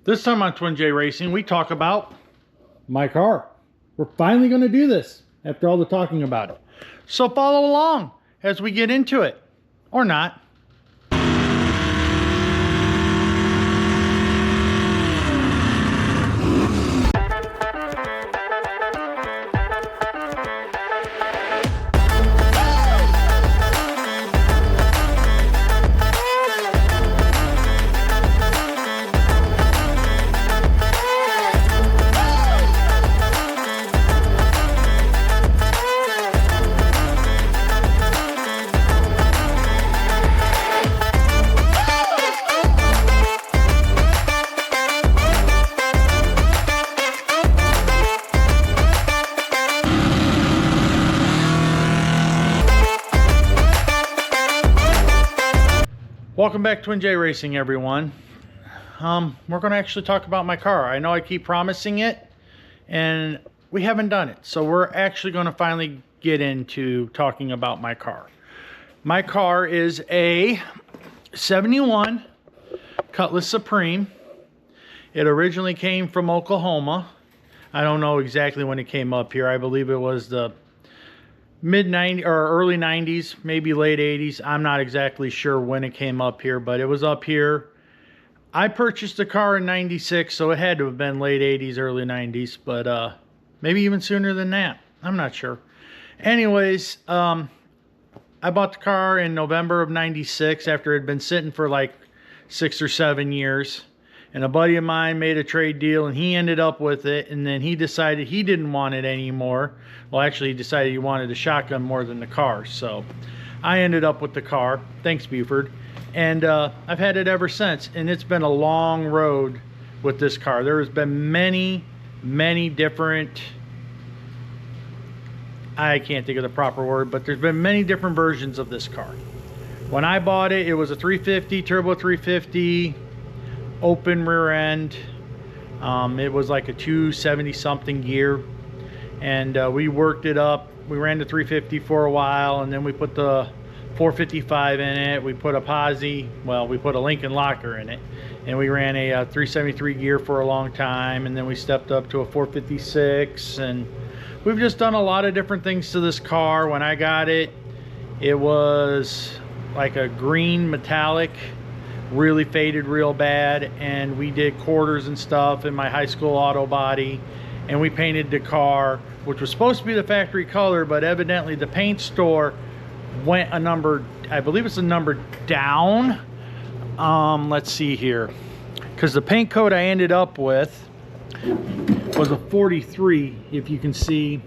This time on Twin J Racing, we talk about my car. We're finally going to do this after all the talking about it. So follow along as we get into it, or not. Welcome back to Twin J Racing, everyone. We're going to actually talk about my car. I know I keep promising it, and we haven't done it. So we're actually going to finally get into talking about my car. My car is a 71 Cutlass Supreme. It originally came from Oklahoma. I don't know exactly when it came up here. I believe it was the mid-90s or early 90s, maybe late 80s. I'm not exactly sure when it came up here, but it was up here. I purchased the car in 96, so it had to have been late 80s, early 90s, but maybe even sooner than that. I'm not sure. Anyways, I bought the car in November of 96 after it had been sitting for like 6 or 7 years. And a buddy of mine made a trade deal, and he ended up with it, and then he decided he didn't want it anymore. Well, actually, he decided he wanted the shotgun more than the car, so I ended up with the car. Thanks, Buford. And I've had it ever since, and it's been a long road with this car. There has been many different, I can't think of the proper word, but there's been many different versions of this car. When I bought it, it was a 350, turbo 350, open rear end. It was like a 270 something gear, and we worked it up. We ran the 350 for a while, and then we put the 455 in it. We put a posi, well, we put a Lincoln locker in it, and we ran a 373 gear for a long time, and then we stepped up to a 456, and we've just done a lot of different things to this car. When I got it, it was like a green metallic, really faded real bad, and we did quarters and stuff in my high school auto body, and we painted the car, which was supposed to be the factory color, but evidently the paint store went a number, I believe it's a number down. Let's see here, because the paint coat I ended up with was a 43. If you can see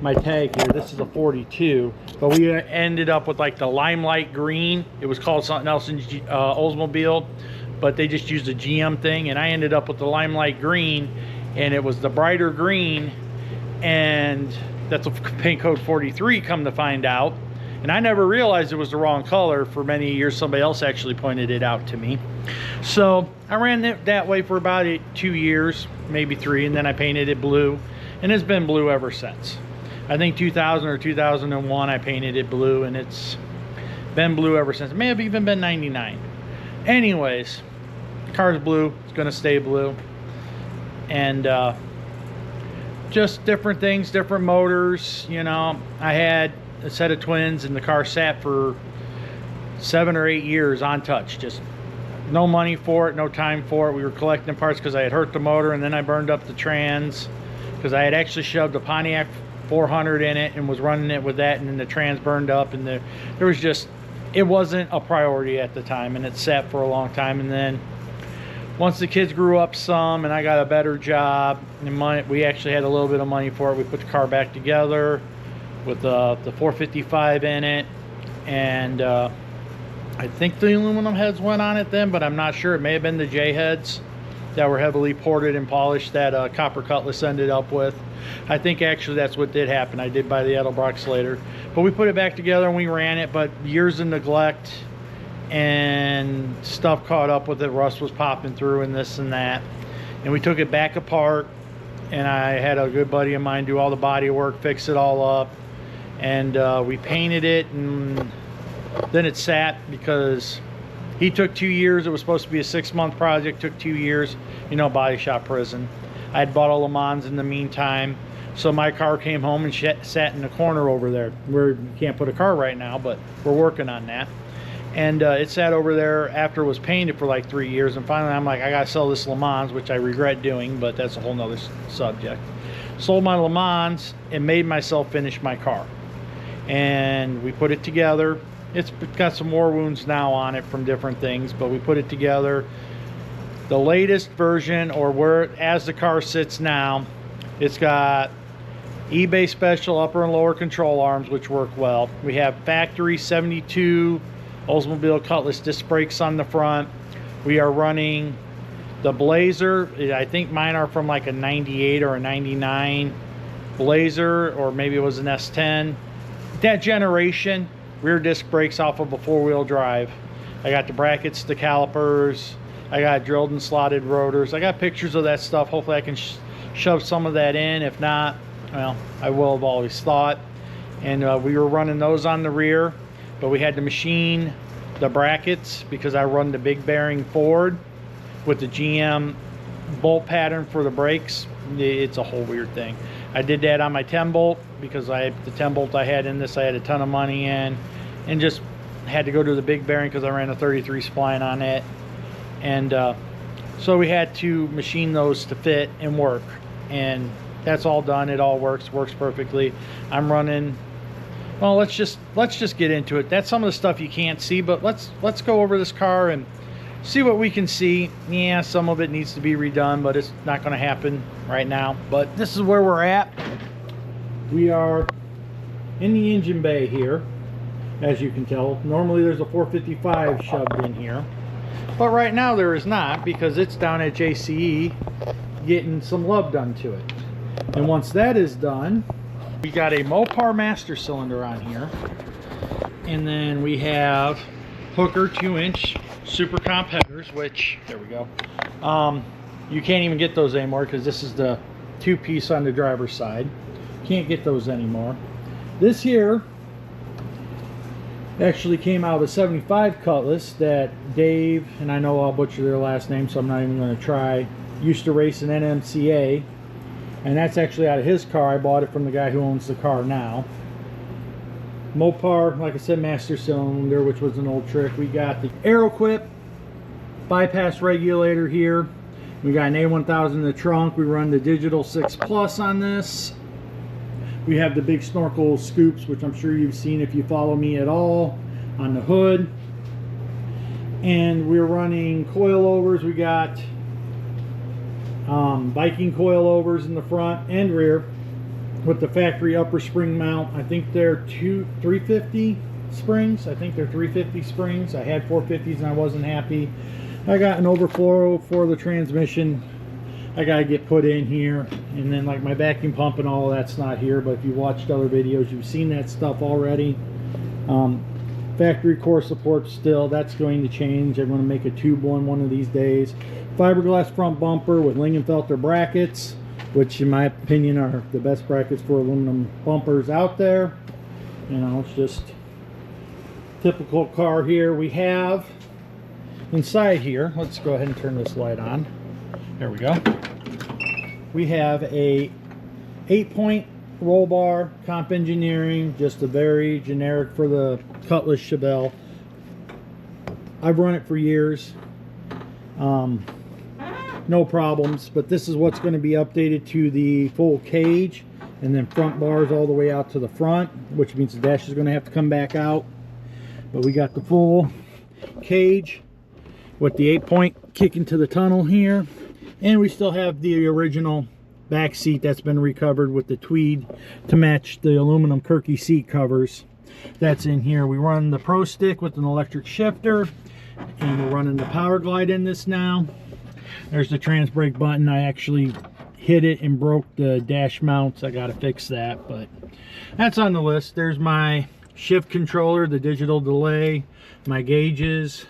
my tag here, this is a 42, but we ended up with like the limelight green. It was called something else in Oldsmobile, but they just used a GM thing, and I ended up with the limelight green, and it was the brighter green, and that's a paint code 43, come to find out. And I never realized it was the wrong color for many years. Somebody else actually pointed it out to me. So I ran it that way for about 2 years, maybe 3, and then I painted it blue, and it's been blue ever since. I think 2000 or 2001 I painted it blue, and it's been blue ever since. It may have even been 99. Anyways, the car's blue. It's gonna stay blue. And just different things, different motors. You know, I had a set of twins, and the car sat for 7 or 8 years untouched. Just no money for it, no time for it. We were collecting parts because I had hurt the motor, and then I burned up the trans because I had actually shoved a Pontiac 400 in it and was running it with that, and then the trans burned up, and there was just, it wasn't a priority at the time, and it sat for a long time. And then once the kids grew up some and I got a better job and we actually had a little bit of money for it, we put the car back together with the 455 in it, and I think the aluminum heads went on it then, but I'm not sure. It may have been the J heads that were heavily ported and polished that Copper Cutlass ended up with. I think actually that's what did happen. I did buy the Edelbrock later, but we put it back together and we ran it, but years of neglect and stuff caught up with it. Rust was popping through and this and that, and we took it back apart, and I had a good buddy of mine do all the body work, fix it all up, and we painted it, and then it sat because He took 2 years. It was supposed to be a 6-month project, took 2 years, you know, body shop prison. I had bought a Le Mans in the meantime, so my car came home and sat in the corner over there where you can't put a car right now, but we're working on that. And it sat over there after it was painted for like 3 years, and finally I'm like, I gotta sell this Le Mans, which I regret doing, but that's a whole nother subject. Sold my Le Mans and made myself finish my car, and we put it together. It's got some more wounds now on it from different things, but we put it together. The latest version, or where as the car sits now, it's got eBay special upper and lower control arms, which work well. We have factory 72 Oldsmobile Cutlass disc brakes on the front. We are running the Blazer. I think mine are from like a 98 or a 99 Blazer, or maybe it was an S10. That generation. Rear disc brakes off of a 4-wheel drive. I got the brackets, the calipers. I got drilled and slotted rotors. I got pictures of that stuff. Hopefully I can shove some of that in. If not, well, I will have always thought. And we were running those on the rear, but we had to machine the brackets because I run the big bearing Ford with the GM bolt pattern for the brakes. It's a whole weird thing. I did that on my 10 bolt because the 10 bolt I had in this, I had a ton of money in, and just had to go to the big bearing because I ran a 33 spline on it. And so we had to machine those to fit and work, and that's all done. It all works perfectly. I'm running, well, let's just get into it. That's some of the stuff you can't see, but let's go over this car and see what we can see. Yeah, some of it needs to be redone, but it's not going to happen right now. But this is where we're at. We are in the engine bay here, as you can tell. Normally there's a 455 shoved in here, but right now there is not, because it's down at JCE getting some love done to it. And once that is done, we got a Mopar master cylinder on here, and then we have Hooker 2-inch super comp headers, which, there we go, you can't even get those anymore because this is the 2-piece on the driver's side. Can't get those anymore. This here actually came out of a 75 Cutlass that Dave, and I know I'll butcher their last name, so I'm not even going to try, used to race an NMCA, and that's actually out of his car. I bought it from the guy who owns the car now. Mopar, like I said, master cylinder, which was an old trick. We got the Aeroquip bypass regulator here. We got an A1000 in the trunk. We run the digital 6 Plus on this. We have the big snorkel scoops, which I'm sure you've seen if you follow me at all, on the hood. And we're running coilovers. We got Viking coilovers in the front and rear with the factory upper spring mount. I think they're 350 springs. I think they're 350 springs. I had 450s and I wasn't happy. I got an overflow for the transmission. I gotta get put in here, and then like my vacuum pump and all that's not here, but if you watched other videos you've seen that stuff already. Factory core support still, that's going to change. I'm going to make a tube one of these days. Fiberglass front bumper with Lingenfelter brackets, which in my opinion are the best brackets for aluminum bumpers out there. You know, it's just typical car here. We have inside here, let's go ahead and turn this light on. There we go. We have a 8-point roll bar, Comp Engineering, just a very generic for the Cutlass Chevelle. I've run it for years. No problems, but this is what's going to be updated to the full cage, and then front bars all the way out to the front, which means the dash is going to have to come back out. But we got the full cage with the 8-point kick into the tunnel here, and we still have the original back seat that's been recovered with the tweed to match the aluminum Kirky seat covers. That's in here. We run the Pro Stick with an electric shifter, and we're running the Power Glide in this now. There's the trans brake button. I actually hit it and broke the dash mounts. I gotta fix that, but that's on the list. There's my shift controller, the digital delay, my gauges.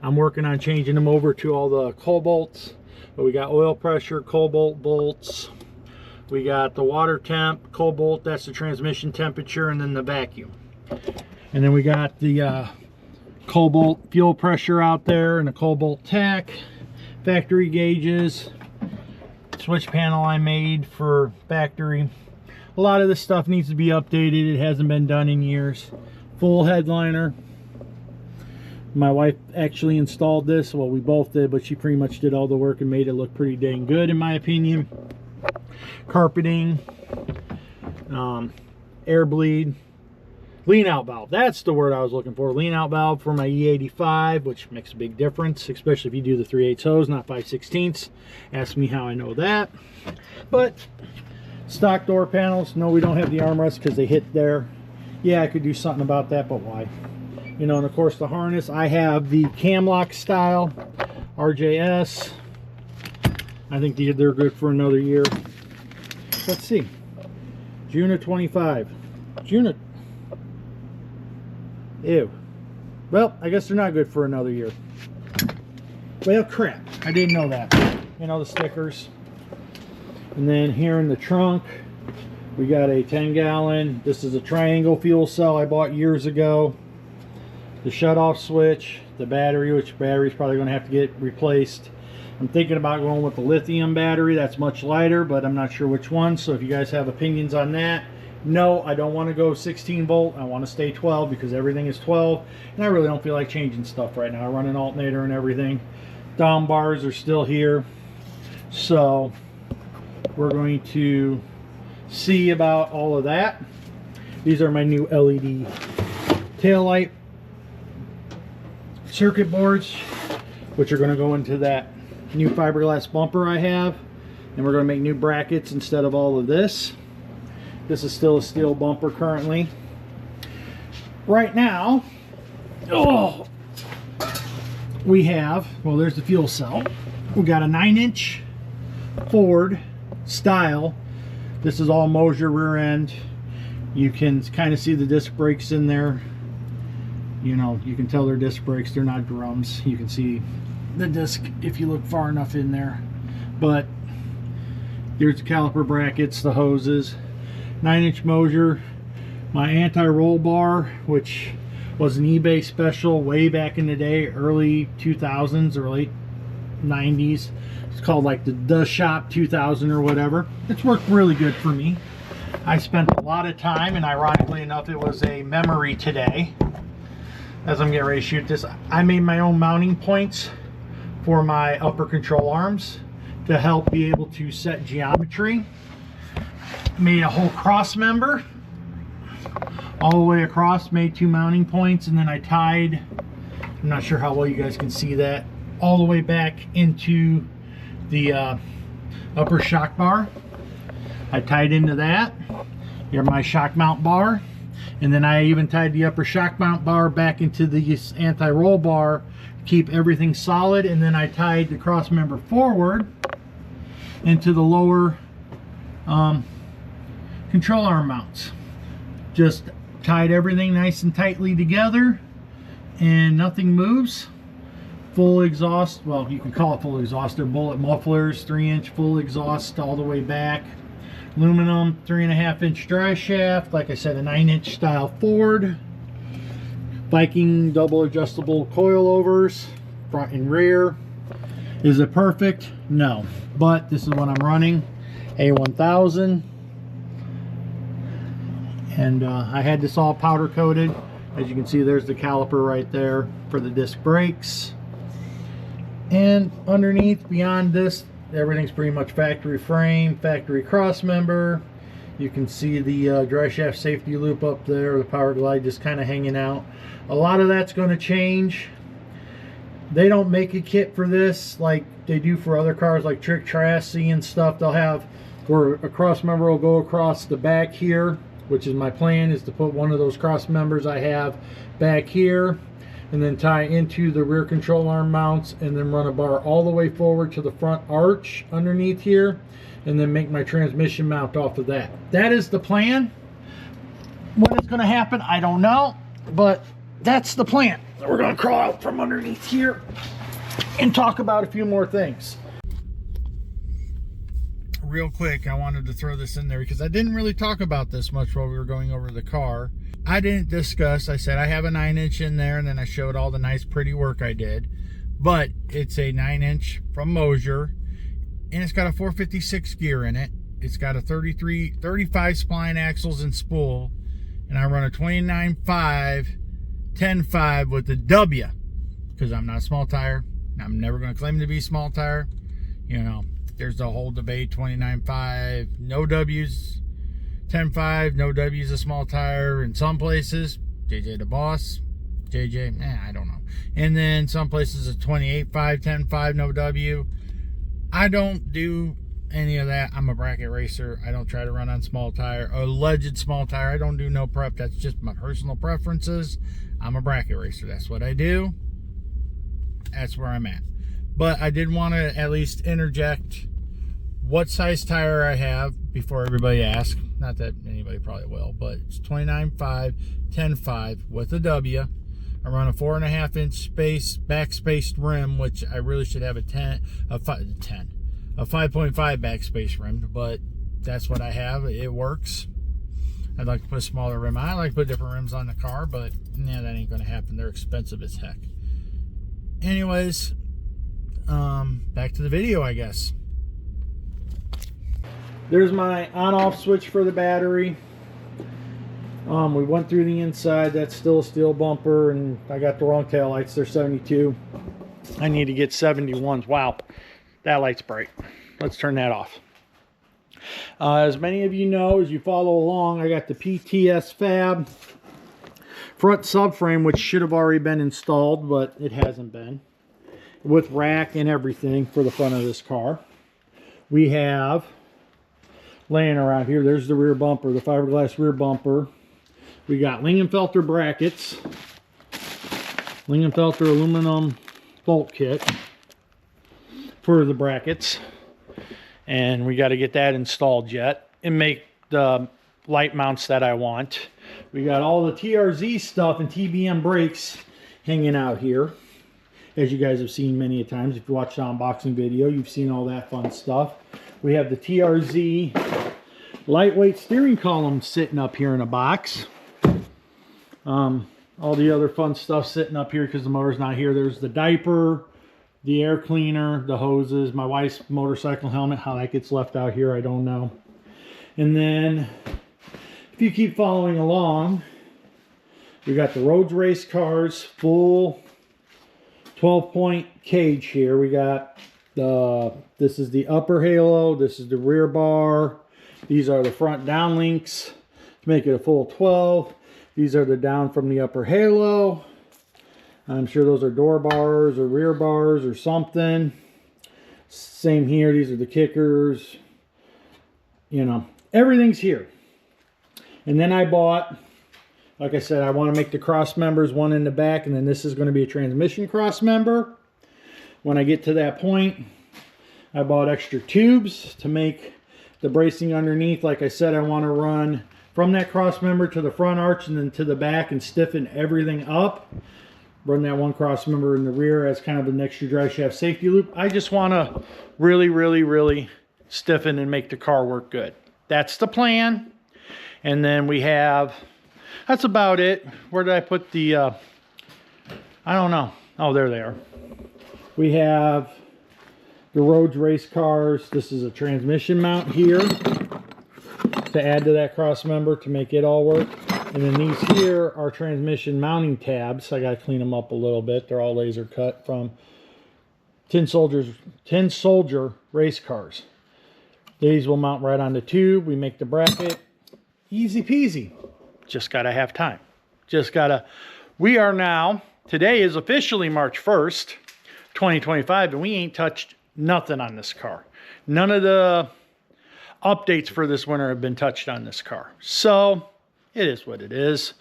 I'm working on changing them over to all the cobalts. But we got oil pressure, cobalt bolts. We got the water temp, cobalt, that's the transmission temperature, and then the vacuum. And then we got the cobalt fuel pressure out there and a cobalt tach, factory gauges, switch panel I made for factory. A lot of this stuff needs to be updated. It hasn't been done in years. Full headliner. My wife actually installed this. Well, we both did, but she pretty much did all the work and made it look pretty dang good in my opinion. Carpeting, air bleed, lean out valve. That's the word I was looking for. Lean out valve for my E85, which makes a big difference, especially if you do the 3/8 hose, not 5/16. Ask me how I know that. But stock door panels, no, we don't have the armrest because they hit there. Yeah, I could do something about that, but why? You know, and of course the harness, I have the cam lock style RJS. I think they're good for another year. Let's see. June of 25. June of... Ew. Well, I guess they're not good for another year. Well, crap. I didn't know that. You know, the stickers. And then here in the trunk, we got a 10-gallon. This is a triangle fuel cell I bought years ago. The shut-off switch, the battery, which battery is probably going to have to get replaced. I'm thinking about going with the lithium battery. That's much lighter, but I'm not sure which one. So if you guys have opinions on that, no, I don't want to go 16 volt. I want to stay 12 because everything is 12. And I really don't feel like changing stuff right now. I run an alternator and everything. Down bars are still here. So we're going to see about all of that. These are my new LED taillight circuit boards, which are going to go into that new fiberglass bumper I have, and we're going to make new brackets instead of all of this. This is still a steel bumper currently. Right now, we have, well, there's the fuel cell. We got a 9-inch Ford style. This is all Moser rear end. You can kind of see the disc brakes in there. You know, you can tell they're disc brakes, they're not drums. You can see the disc if you look far enough in there. But here's the caliper brackets, the hoses, 9-inch Moser, my anti-roll bar, which was an eBay special way back in the day, early 2000s or late 90s. It's called like the Shop 2000 or whatever. It's worked really good for me. I spent a lot of time, and ironically enough, it was a memory today. As I'm getting ready to shoot this, I made my own mounting points for my upper control arms to help be able to set geometry. Made a whole cross member all the way across, made 2 mounting points, and then I tied, I'm not sure how well you guys can see that, all the way back into the upper shock bar. I tied into that. Here's my shock mount bar. And then I even tied the upper shock mount bar back into the anti-roll bar to keep everything solid. And then I tied the cross member forward into the lower control arm mounts. Just tied everything nice and tightly together, and nothing moves. Full exhaust, well, you can call it full exhaust. They're bullet mufflers, 3-inch full exhaust all the way back. Aluminum 3.5-inch dry shaft, like I said, a 9-inch style Ford. Viking double adjustable coilovers, front and rear. Is it perfect? No, but this is what I'm running, A1000. And I had this all powder coated. As you can see, there's the caliper right there for the disc brakes. And underneath, beyond this, everything's pretty much factory frame, factory cross member. You can see the dry shaft safety loop up there, the power glide just kind of hanging out. A lot of that's going to change. They don't make a kit for this like they do for other cars like Trick Chassis and stuff. They'll have where a cross member will go across the back here, which is my plan, is to put one of those cross members I have back here, and then tie into the rear control arm mounts, and then run a bar all the way forward to the front arch underneath here, and then make my transmission mount off of that. That is the plan. When it's going to happen, I don't know, but that's the plan. So we're going to crawl out from underneath here and talk about a few more things. Real quick, I wanted to throw this in there because I didn't really talk about this much while we were going over the car. I didn't discuss, I said I have a 9-inch in there, and then I showed all the nice pretty work I did. But it's a 9-inch from Mosier, and it's got a 456 gear in it. It's got a 35 spline axles and spool, and I run a 29.5 10.5 with the W, because I'm not a small tire. I'm never going to claim to be small tire. You know, there's the whole debate, 29.5, no W's, 10.5, no W's a small tire in some places. JJ the boss, JJ, I don't know. And then some places a 28.5, 10.5, no W. I don't do any of that. I'm a bracket racer. I don't try to run on small tire, alleged small tire. I don't do no prep. That's just my personal preferences. I'm a bracket racer. That's what I do. That's where I'm at. But I did want to at least interject what size tire I have before everybody asks. Not that anybody probably will, but it's 29.5, 10.5 with a W. I run a 4.5-inch back spaced rim, which I really should have a 5.5 back space rim, but that's what I have. It works. I'd like to put a smaller rim on. I like to put different rims on the car, but yeah, that ain't going to happen. They're expensive as heck. Anyways, back to the video, I guess. There's my on-off switch for the battery. We went through the inside. That's still a steel bumper, and I got the wrong tail lights. They're 72. I need to get 71s. Wow, that light's bright. Let's turn that off. As many of you know, as you follow along, I got the PTS Fab front subframe, which should have already been installed, but it hasn't been, with rack and everything for the front of this car. We have laying around here, there's the rear bumper, the fiberglass rear bumper. We got Lingenfelter brackets, Lingenfelter aluminum bolt kit for the brackets, and we got to get that installed yet and make the light mounts that I want. We got all the TRZ stuff and TBM brakes hanging out here, as you guys have seen many a times. If you watched the unboxing video, you've seen all that fun stuff. We have the TRZ lightweight steering column sitting up here in a box. All the other fun stuff sitting up here because the motor's not here. There's the diaper, the air cleaner, the hoses, my wife's motorcycle helmet. How that gets left out here, I don't know. And then, if you keep following along, we got the Rhodes race cars, full 12-point cage here. We got this is the upper halo, this is the rear bar. These are the front down links to make it a full 12. These are the down from the upper halo. I'm sure those are door bars or rear bars or something. Same here, these are the kickers. You know, everything's here. And then I bought, like I said, I want to make the cross members, one in the back, and then this is going to be a transmission cross member. When I get to that point, I bought extra tubes to make the bracing underneath. Like I said, I want to run from that cross member to the front arch and then to the back and stiffen everything up. Run that one cross member in the rear as kind of an extra drive shaft safety loop. I just want to really stiffen and make the car work good. That's the plan. And then we have, that's about it. Where did I put the, I don't know. Oh, there they are. We have the Rhodes race cars. This is a transmission mount here to add to that cross member to make it all work. And then these here are transmission mounting tabs. I got to clean them up a little bit. They're all laser cut from Tin Soldier race cars. These will mount right on the tube. We make the bracket. Easy peasy. Just got to have time. Just got to. We are now, today is officially March 1st, 2025, and we ain't touched nothing on this car. None of the updates for this winter have been touched on this car. So it is what it is.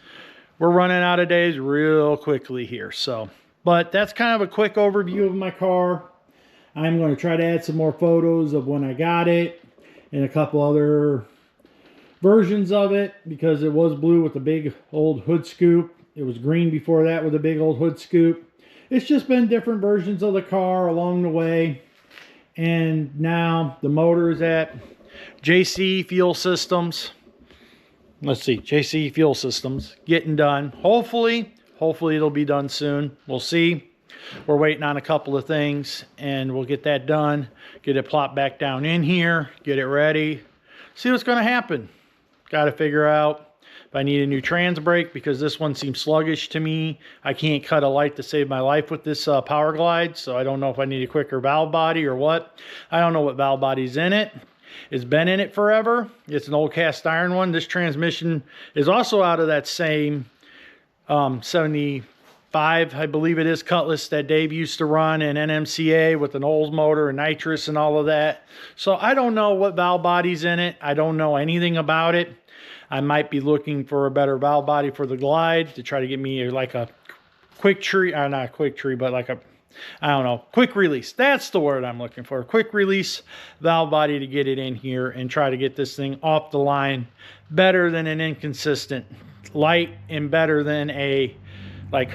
We're running out of days real quickly here. So, but that's kind of a quick overview of my car. I'm going to try to add some more photos of when I got it and a couple other versions of it, because it was blue with a big old hood scoop. It was green before that with a big old hood scoop. It's just been different versions of the car along the way. And now the motor is at JC Fuel Systems. let's see, JC Fuel Systems getting done. Hopefully it'll be done soon. We'll see. We're waiting on a couple of things, and we'll get that done, get it plopped back down in here, get it ready, see what's going to happen. Got to figure out if I need a new trans brake, because this one seems sluggish to me. I can't cut a light to save my life with this Power Glide, so I don't know if I need a quicker valve body or what. I don't know what valve body's in it. It's been in it forever. It's an old cast iron one. This transmission is also out of that same 75, I believe it is, Cutlass that Dave used to run in NMCA with an old motor and nitrous and all of that. So I don't know what valve body's in it. I don't know anything about it. I might be looking for a better valve body for the Glide to try to get me like a quick tree, not quick tree, but like a, I don't know, quick release. That's the word I'm looking for. A quick release valve body to get it in here and try to get this thing off the line better than an inconsistent light and better than a like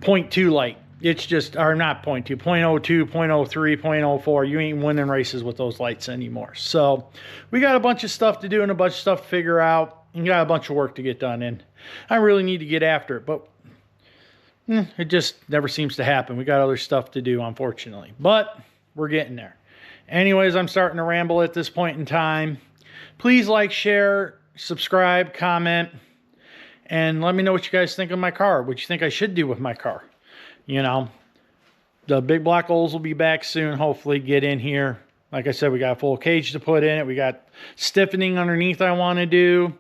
0.2 light. It's just, or not 0.2, 0.02, 0.03, 0.04. You ain't winning races with those lights anymore. So we got a bunch of stuff to do and a bunch of stuff to figure out, and got a bunch of work to get done. And I really need to get after it, but it just never seems to happen. We got other stuff to do, unfortunately, but we're getting there. Anyways, I'm starting to ramble at this point in time. Please like, share, subscribe, comment, and let me know what you guys think of my car, what you think I should do with my car. You know, the big black holes will be back soon. Hopefully get in here. Like I said, we got a full cage to put in it. We got stiffening underneath I want to do.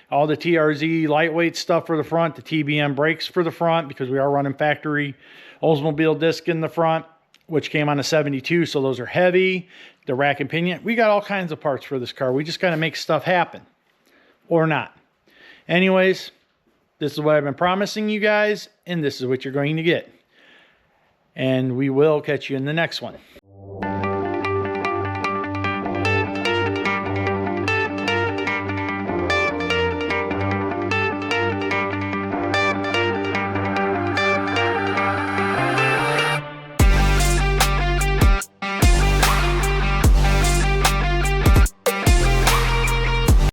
All the TRZ lightweight stuff for the front, the TBM brakes for the front, because we are running factory Oldsmobile disc in the front, which came on a 72, so those are heavy. The rack and pinion. We got all kinds of parts for this car. We just got to make stuff happen. Or not. Anyways, this is what I've been promising you guys, and this is what you're going to get. And we will catch you in the next one.